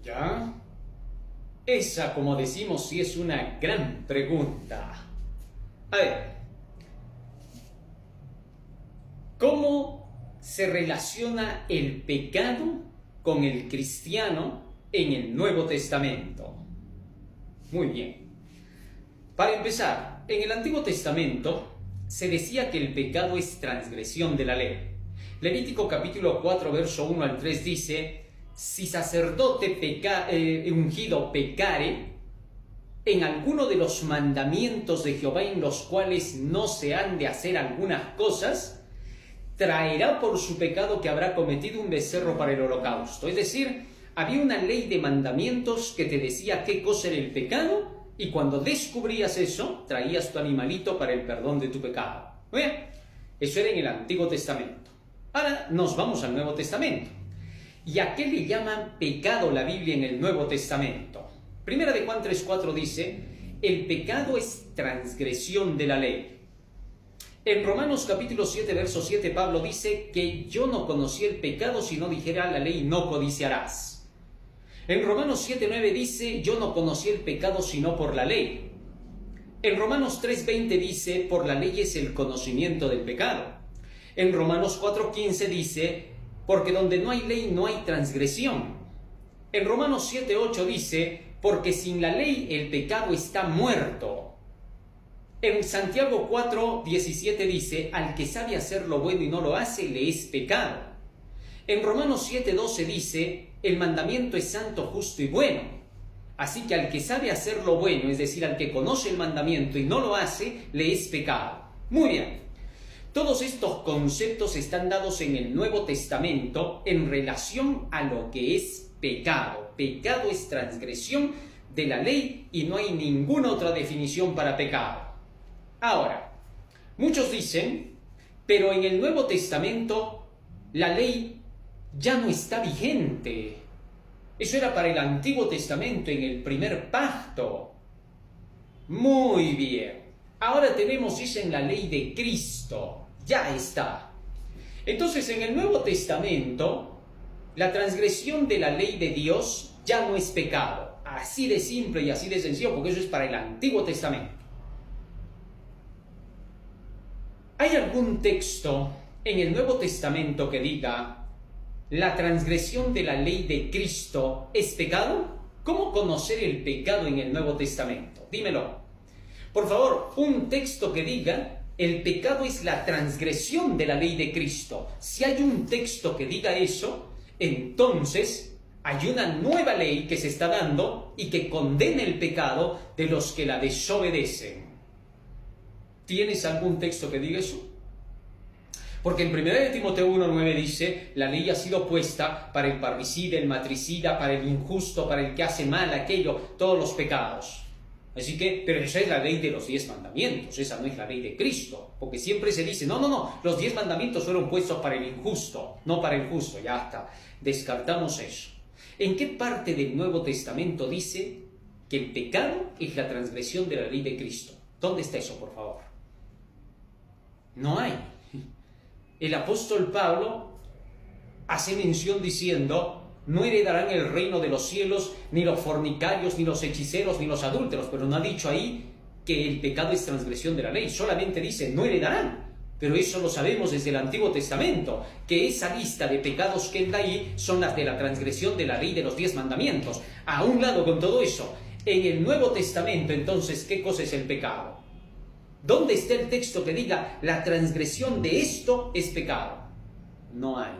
¿Ya? Esa, como decimos, sí es una gran pregunta. A ver, ¿cómo se relaciona el pecado con el cristiano en el Nuevo Testamento? Muy bien. Para empezar, en el Antiguo Testamento se decía que el pecado es transgresión de la ley. Levítico capítulo 4, verso 1 al 3 dice: si sacerdote ungido pecare en alguno de los mandamientos de Jehová en los cuales no se han de hacer algunas cosas, traerá por su pecado que habrá cometido un becerro para el holocausto. Es decir, había una ley de mandamientos que te decía qué cosa era el pecado, y cuando descubrías eso, traías tu animalito para el perdón de tu pecado. Bien, eso era en el Antiguo Testamento. Ahora nos vamos al Nuevo Testamento. ¿Y a qué le llaman pecado la Biblia en el Nuevo Testamento? Primera de Juan 3:4 dice: el pecado es transgresión de la ley. En Romanos capítulo 7, verso 7, Pablo dice que yo no conocí el pecado si no dijera la ley no codiciarás. En Romanos 7:9 dice: yo no conocí el pecado sino por la ley. En Romanos 3:20 dice: por la ley es el conocimiento del pecado. En Romanos 4:15 dice: porque donde no hay ley no hay transgresión. En Romanos 7:8 dice: porque sin la ley el pecado está muerto. En Santiago 4:17 dice: al que sabe hacer lo bueno y no lo hace, le es pecado. En Romanos 7:12 dice: el mandamiento es santo, justo y bueno. Así que al que sabe hacer lo bueno, es decir, al que conoce el mandamiento y no lo hace, le es pecado. Muy bien. Todos estos conceptos están dados en el Nuevo Testamento en relación a lo que es pecado. Pecado es transgresión de la ley y no hay ninguna otra definición para pecado. Ahora, muchos dicen, pero en el Nuevo Testamento la ley ya no está vigente. Eso era para el Antiguo Testamento, en el primer pacto. Muy bien. Ahora tenemos, dicen, la ley de Cristo. Ya está. Entonces, en el Nuevo Testamento, la transgresión de la ley de Dios ya no es pecado. Así de simple y así de sencillo, porque eso es para el Antiguo Testamento. ¿Hay algún texto en el Nuevo Testamento que diga: la transgresión de la ley de Cristo es pecado? ¿Cómo conocer el pecado en el Nuevo Testamento? Dímelo. Por favor, un texto que diga: el pecado es la transgresión de la ley de Cristo. Si hay un texto que diga eso, entonces hay una nueva ley que se está dando y que condena el pecado de los que la desobedecen. ¿Tienes algún texto que diga eso? Porque en 1 Timoteo 1:9 dice: la ley ha sido puesta para el parricida, el matricida, para el injusto, para el que hace mal, aquello, todos los pecados. Así que, pero esa es la ley de los 10 mandamientos, esa no es la ley de Cristo. Porque siempre se dice: no, los 10 mandamientos fueron puestos para el injusto, no para el justo. Ya está, descartamos eso. ¿En qué parte del Nuevo Testamento dice que el pecado es la transgresión de la ley de Cristo? ¿Dónde está eso, por favor? No hay. El apóstol Pablo hace mención diciendo: no heredarán el reino de los cielos ni los fornicarios, ni los hechiceros, ni los adúlteros. Pero no ha dicho ahí que el pecado es transgresión de la ley. Solamente dice: no heredarán. Pero eso lo sabemos desde el Antiguo Testamento, que esa lista de pecados que él da ahí son las de la transgresión de la ley de los 10 mandamientos. A un lado con todo eso, en el Nuevo Testamento, entonces, ¿qué cosa es el pecado? ¿Dónde está el texto que diga: la transgresión de esto es pecado? No hay.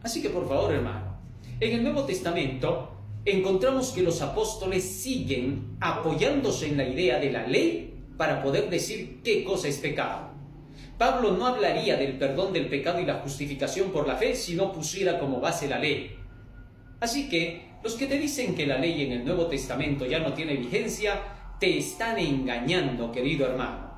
Así que, por favor, hermano, en el Nuevo Testamento encontramos que los apóstoles siguen apoyándose en la idea de la ley para poder decir qué cosa es pecado. Pablo no hablaría del perdón del pecado y la justificación por la fe si no pusiera como base la ley. Así que los que te dicen que la ley en el Nuevo Testamento ya no tiene vigencia, te están engañando, querido hermano.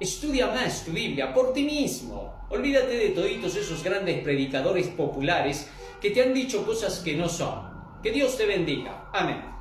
Estudia más tu Biblia por ti mismo. Olvídate de toditos esos grandes predicadores populares que te han dicho cosas que no son. Que Dios te bendiga. Amén.